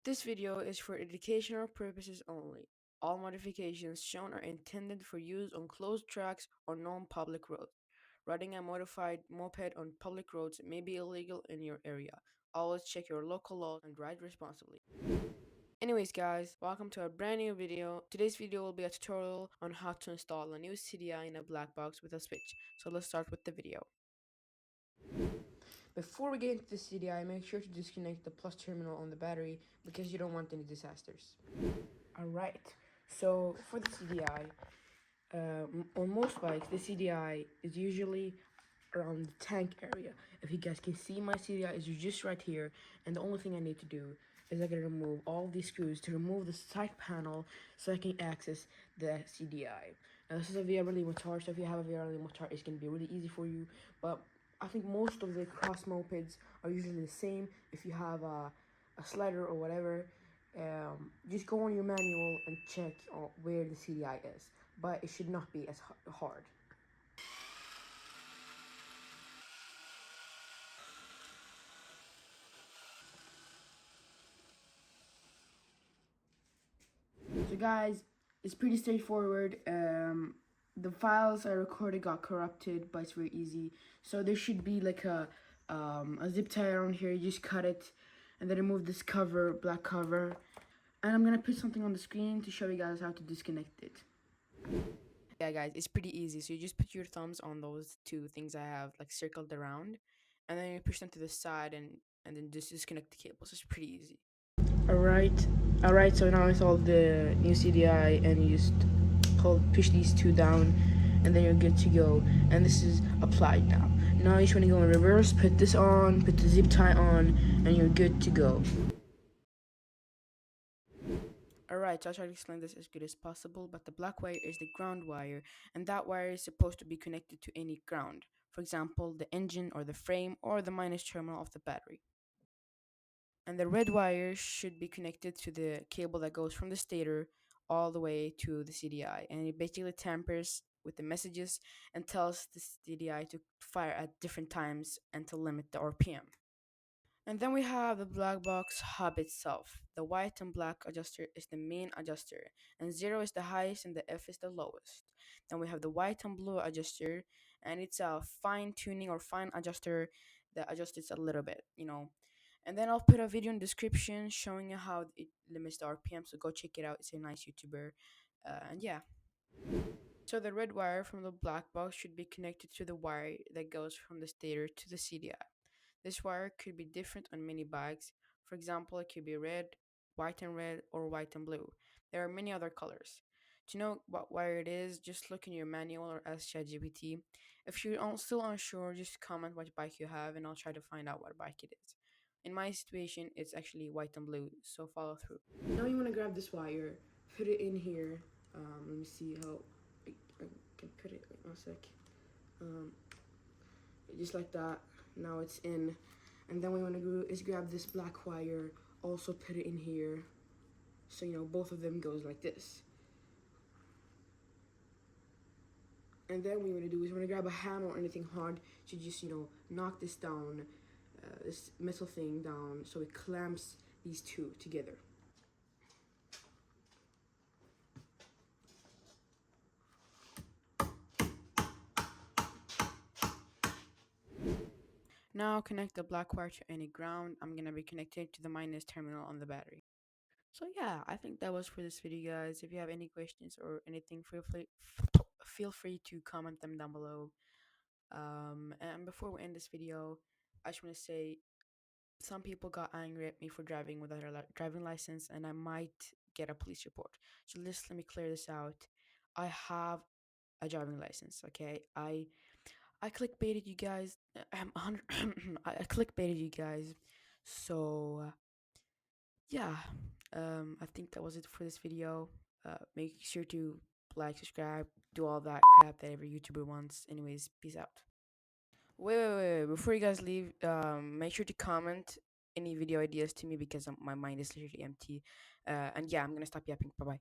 This video is for educational purposes only. All modifications shown are intended for use on closed tracks or non-public roads. Riding a modified moped on public roads may be illegal in your area. Always check your local laws and ride responsibly. Anyways guys, welcome to a brand new video. Today's video will be a tutorial on how to install a new CDI in a black box with a switch. So let's start with the video. Before we get into the CDI, make sure to disconnect the plus terminal on the battery because you don't want any disasters. Alright, so for the CDI, on most bikes, the CDI is usually around the tank area. If you guys can see, my CDI is just right here, and the only thing I need to do is I gotta remove all these screws to remove the side panel so I can access the CDI. Now this is a Viarelli Motard, so if you have a Viarelli Motard, it's gonna be really easy for you, but I think most of the cross mopeds are usually the same. If you have a slider or whatever, just go on your manual and check where the CDI is, but it should not be as hard. So guys, it's pretty straightforward. The files I recorded got corrupted, but it's very easy. So there should be like a zip tie around here. You just cut it and then remove this cover, black cover. And I'm gonna put something on the screen to show you guys how to disconnect it. Yeah guys, it's pretty easy. So you just put your thumbs on those two things I have like circled around, and then you push them to the side and then just disconnect the cables. It's pretty easy. Alright, alright, so now it's all the new CDI and you just push these two down and then you're good to go. And this is applied now. Now you just want to go in reverse, put this on, put the zip tie on, and you're good to go. Alright, so I'll try to explain this as good as possible, but the black wire is the ground wire, and that wire is supposed to be connected to any ground. For example, the engine or the frame or the minus terminal of the battery. And the red wire should be connected to the cable that goes from the stator all the way to the CDI, and it basically tampers with the messages and tells the CDI to fire at different times and to limit the RPM. And then we have the black box hub itself. The white and black adjuster is the main adjuster, and 0 is the highest and the F is the lowest. Then we have the white and blue adjuster, and it's a fine tuning or fine adjuster that adjusts it a little bit, And then I'll put a video in the description showing you how it limits the RPM, so go check it out. It's a nice YouTuber. And yeah. So the red wire from the black box should be connected to the wire that goes from the stator to the CDI. This wire could be different on many bikes. For example, it could be red, red, or white and blue. There are many other colors. To know what wire it is, just look in your manual or ask ChatGPT. If you're still unsure, just comment what bike you have and I'll try to find out what bike it is. In my situation, it's actually white and blue, so follow through. Now you want to grab this wire, put it in here. Let me see how I can put it. Wait 1 sec. Just like that. Now it's in. And then what we want to do is grab this black wire, also put it in here. So, both of them goes like this. And then what we want to do is we want to grab a hammer or anything hard to just, knock this down, this metal thing down, so it clamps these two together. Now connect the black wire to any ground. I'm gonna be connected to the minus terminal on the battery. So yeah, I think that was for this video, guys. If you have any questions or anything, feel free to comment them down below. And before we end this video, I just want to say some people got angry at me for driving without a driving license, and I might get a police report. So let me clear this out. I have a driving license. Okay, I clickbaited you guys. I clickbaited you guys. So yeah, I think that was it for this video. Make sure to like, subscribe, do all that crap that every YouTuber wants. Anyways, peace out. Wait. Before you guys leave, make sure to comment any video ideas to me because my mind is literally empty. And yeah, I'm gonna stop yapping. Bye bye.